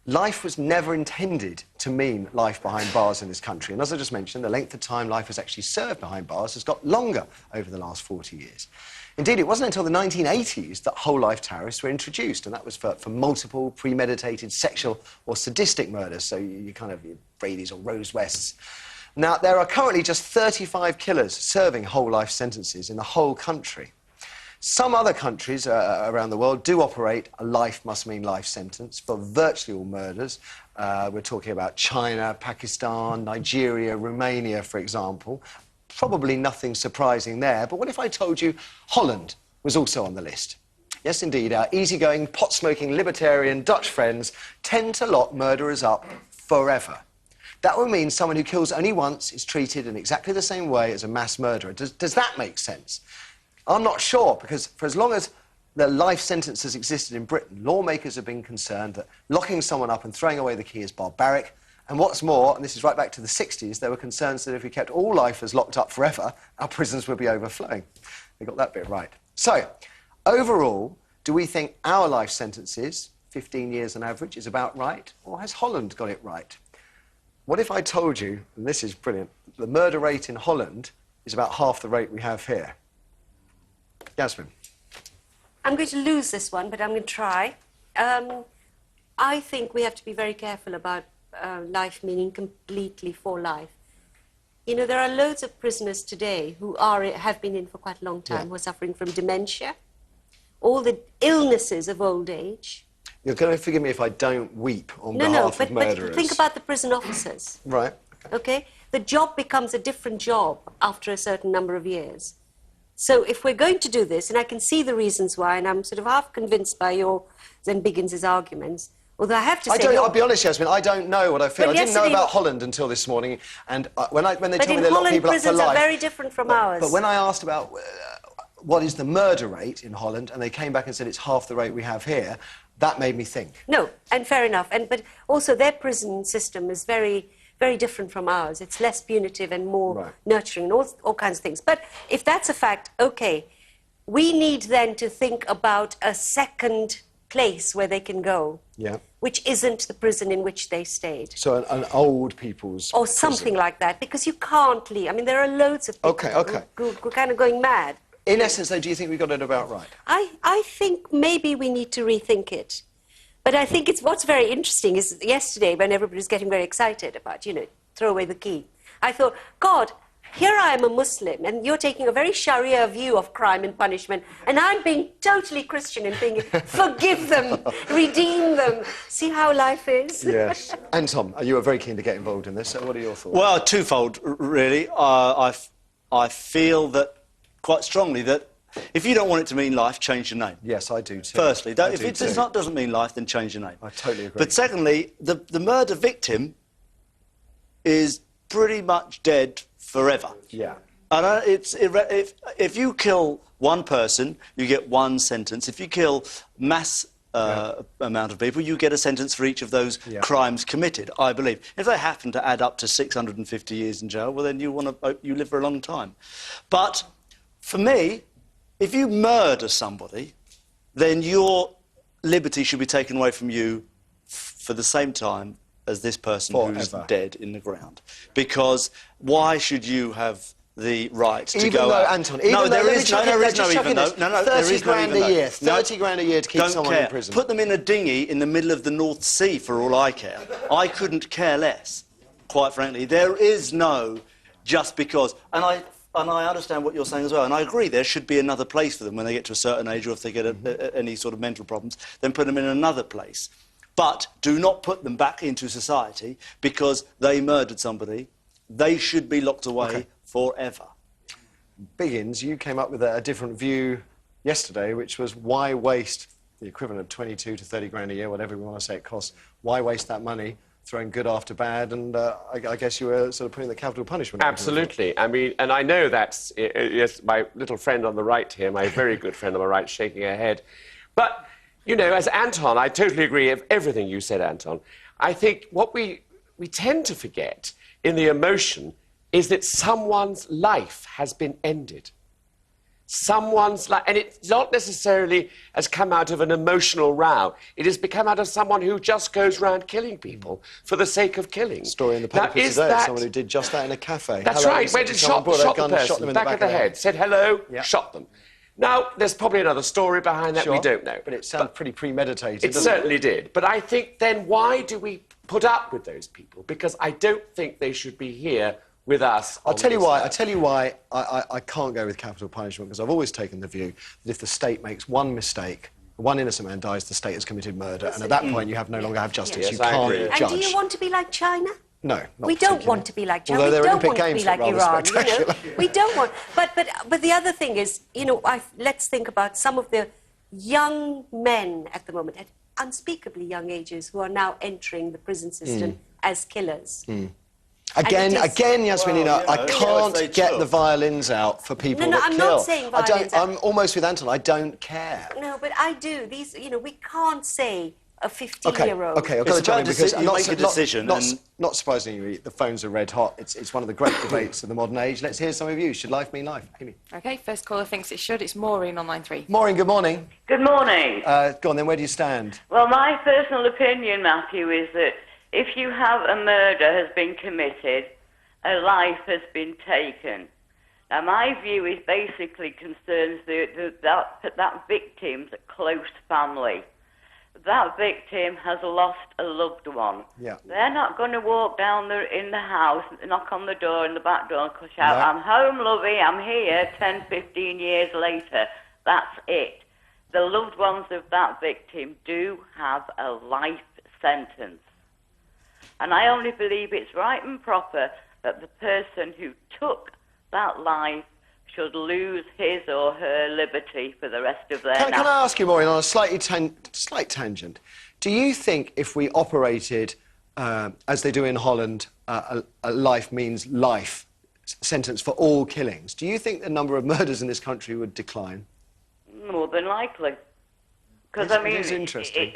life was never intended to mean life behind bars in this country. And as I just mentioned, the length of time life has actually served behind bars has got longer over the last 40 years. Indeed, it wasn't until the 1980s that whole-life tariffs were introduced, and that was for multiple, premeditated, sexual or sadistic murders, so you kind of Brady's or Rose Wests. Now, there are currently just 35 killers serving whole-life sentences in the whole country. Some other countries around the world do operate a life must mean life sentence for virtually all murders. We're talking about China, Pakistan, Nigeria, Romania, for example. Probably nothing surprising there, but what if I told you Holland was also on the list? Yes, indeed, our easygoing, pot-smoking, libertarian Dutch friends tend to lock murderers up forever. That would mean someone who kills only once is treated in exactly the same way as a mass murderer. Does that make sense? I'm not sure, because for as long as the life sentence has existed in Britain, lawmakers have been concerned that locking someone up and throwing away the key is barbaric. And what's more, and this is right back to the 60s, there were concerns that if we kept all lifers locked up forever, our prisons would be overflowing. They got that bit right. So, overall, do we think our life sentences, 15 years on average, is about right? Or has Holland got it right? What if I told you, and this is brilliant, the murder rate in Holland is about half the rate we have here? Yasmin. I'm going to lose this one, but I'm going to try. I think we have to be very careful about life meaning completely for life. You know, there are loads of prisoners today who have been in for quite a long time, who are suffering from dementia, all the illnesses of old age. You're going to forgive me if I don't weep on behalf of murderers. But think about the prison officers. Right. Okay? The job becomes a different job after a certain number of years. So if we're going to do this, and I can see the reasons why, and I'm sort of half convinced by your Zen Biggins' arguments, although I have to say... I'll be honest, Yasmin, I don't know what I feel. I didn't know about Holland until this morning, and when they told me they locked people up for life... But in Holland, prisons are very different from ours. But when I asked about what is the murder rate in Holland, and they came back and said it's half the rate we have here, that made me think. No, and fair enough. But also their prison system is very, very different from ours. It's less punitive and more nurturing and all kinds of things. But if that's a fact, OK, we need then to think about a second place where they can go, which isn't the prison in which they stayed. So an old people's or something like that, because you can't leave. I mean, there are loads of people who are kind of going mad. In essence, though, do you think we got it about right? I think maybe we need to rethink it. But I think what's very interesting is yesterday, when everybody was getting very excited about, you know, throw away the key, I thought, God, here I am a Muslim, and you're taking a very Sharia view of crime and punishment, and I'm being totally Christian and thinking, forgive them, redeem them. See how life is? Yes. And Tom, you were very keen to get involved in this, so what are your thoughts? Well, twofold, really. I feel that, quite strongly, that if you don't want it to mean life, change your name. Yes, I do too. Firstly, if it doesn't mean life, then change your name. I totally agree. But secondly, the murder victim is pretty much dead forever. Yeah. And if you kill one person, you get one sentence. If you kill mass amount of people, you get a sentence for each of those crimes committed, I believe. If they happen to add up to 650 years in jail, well, then you live for a long time. But for me, if you murder somebody, then your liberty should be taken away from you for the same time as this person who's dead in the ground. Because why should you have the right to go out? Anton, even though, there is no even though. No, 30 grand a year. 30 grand a year to keep someone in prison. Put them in a dinghy in the middle of the North Sea, for all I care. I couldn't care less, quite frankly. There is no just because... And I understand what you're saying as well, and I agree there should be another place for them when they get to a certain age, or if they get any sort of mental problems, then put them in another place. But do not put them back into society because they murdered somebody. They should be locked away forever. Biggins, you came up with a different view yesterday, which was why waste the equivalent of 22 to 30 grand a year, whatever we want to say it costs, why waste that money throwing good after bad, and I guess you were sort of putting the capital punishment... Absolutely. I mean, and I know that's... Yes, my little friend on the right here, my very good friend on the right, shaking her head. But, you know, as Anton, I totally agree with everything you said, Anton. I think what we tend to forget in the emotion is that someone's life has been ended. someone's life, and it's not necessarily has come out of an emotional row. It has become out of someone who just goes around killing people for the sake of killing. Story in the paper today of someone who did just that in a cafe. That's Hello, right. Went and shot the person, back of the head. Said hello, shot them. Now, there's probably another story behind that we don't know. But it sounds pretty premeditated, It certainly did. But I think then why do we put up with those people? Because I don't think they should be here with us. I'll tell you why I can't go with capital punishment, because I've always taken the view that if the state makes one mistake, one innocent man dies, the state has committed murder, and at that point you no longer have justice. Yes, you can't judge. And do you want to be like China? No, we don't want to be like China. Although we their don't Olympic want to Games be like look Iran. rather You know? We don't want. But the other thing is, you know, let's think about some of the young men at the moment, at unspeakably young ages, who are now entering the prison system as killers. Again, Yasminina, I can't get the violins out for people that I'm kill. not saying violins. I'm almost with Anton. I don't care. No, but I do. These, you know, we can't say a 15-year-old. Okay, I've got to jump in because you make a decision. Not surprisingly, the phones are red hot. It's one of the great debates of the modern age. Let's hear some of you. Should life mean life? Amy. OK, first caller thinks it should. It's Maureen on line 3. Maureen, good morning. Good morning. Go on then, where do you stand? Well, my personal opinion, Matthew, is that if you have a murder has been committed, a life has been taken. Now, my view is basically concerns that victim's close family. That victim has lost a loved one. Yeah. They're not going to walk down in the house, knock on the door, in the back door, and shout, I'm home, lovey, I'm here, 10, 15 years later. That's it. The loved ones of that victim do have a life sentence. And I only believe it's right and proper that the person who took that life should lose his or her liberty for the rest of their life. Can I ask you, Maureen, on a slight tangent, do you think if we operated, as they do in Holland, a life means life sentence for all killings, do you think the number of murders in this country would decline? More than likely. Because, I mean, it is interesting.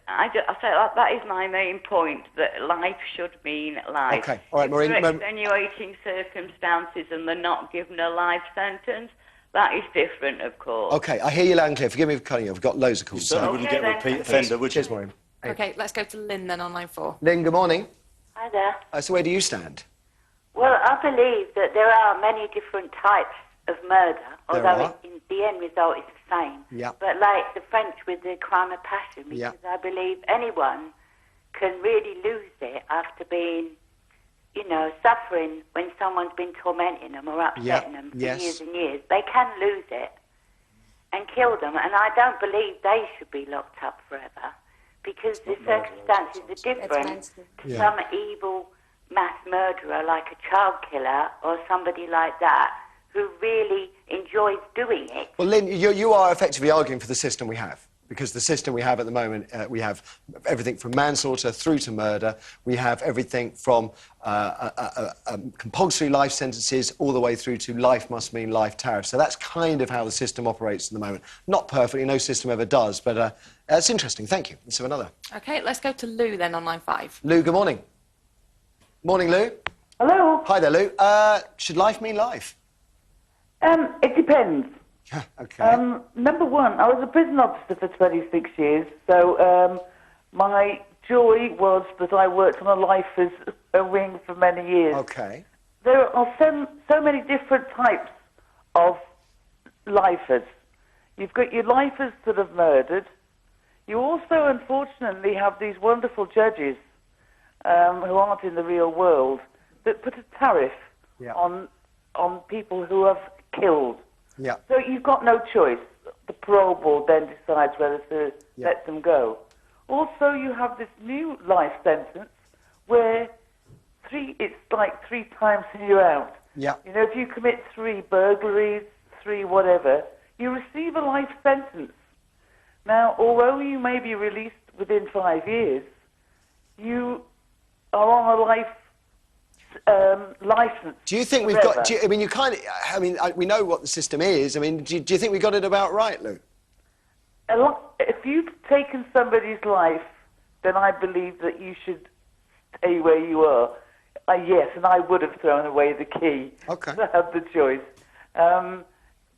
I say that is my main point, that life should mean life. Okay, all right, Maureen. If there are extenuating circumstances and they're not given a life sentence, that is different, of course. Okay, I hear you loud and clear. Forgive me for cutting you off. I've got loads of calls. You certainly wouldn't get repeat offender, would you? Cheers, Maureen. OK, let's go to Lynn then on line 4. Lynn, good morning. Hi there. So where do you stand? Well, I believe that there are many different types of murder, although the end result is the same. Yeah. But like the French with the crime of passion, because I believe anyone can really lose it after being, you know, suffering when someone's been tormenting them or upsetting them for years and years. They can lose it and kill them, and I don't believe they should be locked up forever, because the circumstances are different to some evil mass murderer like a child killer or somebody like that who really enjoys doing it. Well, Lynn, you are effectively arguing for the system we have, because the system we have at the moment, we have everything from manslaughter through to murder. We have everything from compulsory life sentences all the way through to life must mean life tariffs. So that's kind of how the system operates at the moment. Not perfectly, no system ever does, but it's interesting. Thank you. Let's have another. OK, let's go to Lou then on line 5. Lou, good morning. Morning, Lou. Hello. Hi there, Lou. Should life mean life? It depends. Okay. Number one, I was a prison officer for 26 years, so my joy was that I worked on a lifers wing for many years. Okay. There are so many different types of lifers. You've got your lifers that have murdered. You also, unfortunately, have these wonderful judges who aren't in the real world that put a tariff on people who have killed. Yeah. So you've got no choice. The parole board then decides whether to let them go. Also, you have this new life sentence where it's like 3 times and you're out. Yeah. You know, if you commit 3 burglaries, 3 whatever, you receive a life sentence. Now, although you may be released within 5 years, you are on a life license. Do you think we've got? I mean, you kind of. I mean, we know what the system is. I mean, do you think we got it about right, Lou? If you've taken somebody's life, then I believe that you should stay where you are. Yes, and I would have thrown away the key. Okay. To have the choice.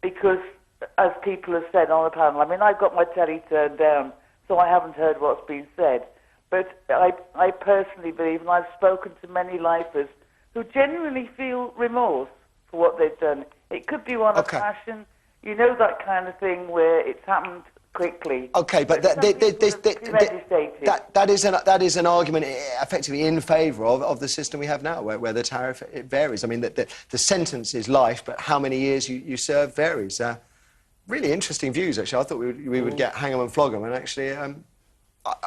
because, as people have said on the panel, I mean, I've got my telly turned down, so I haven't heard what's been said. But I personally believe, and I've spoken to many lifers who genuinely feel remorse for what they've done. It could be one of passion, you know, that kind of thing where it's happened quickly. Okay, but that is an argument effectively in favour of the system we have now, where the tariff, it varies. I mean, the sentence is life, but how many years you serve varies. Really interesting views, actually. I thought we would get hang 'em and flog 'em, and actually,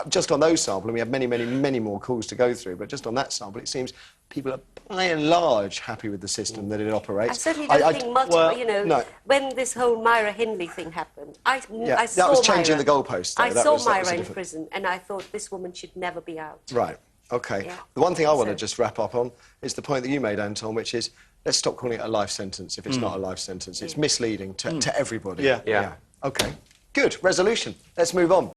just on those samples, and we have many more calls to go through, but just on that sample, it seems people are by and large happy with the system that it operates. I certainly don't think much, you know, when this whole Myra Hindley thing happened, I saw that was changing Myra. the goalposts. I saw Myra in prison, and I thought this woman should never be out. Right, OK. Yeah. The one thing I want to just wrap up on is the point that you made, Anton, which is, let's stop calling it a life sentence if it's not a life sentence. It's misleading to everybody. Yeah. OK, good. Resolution. Let's move on.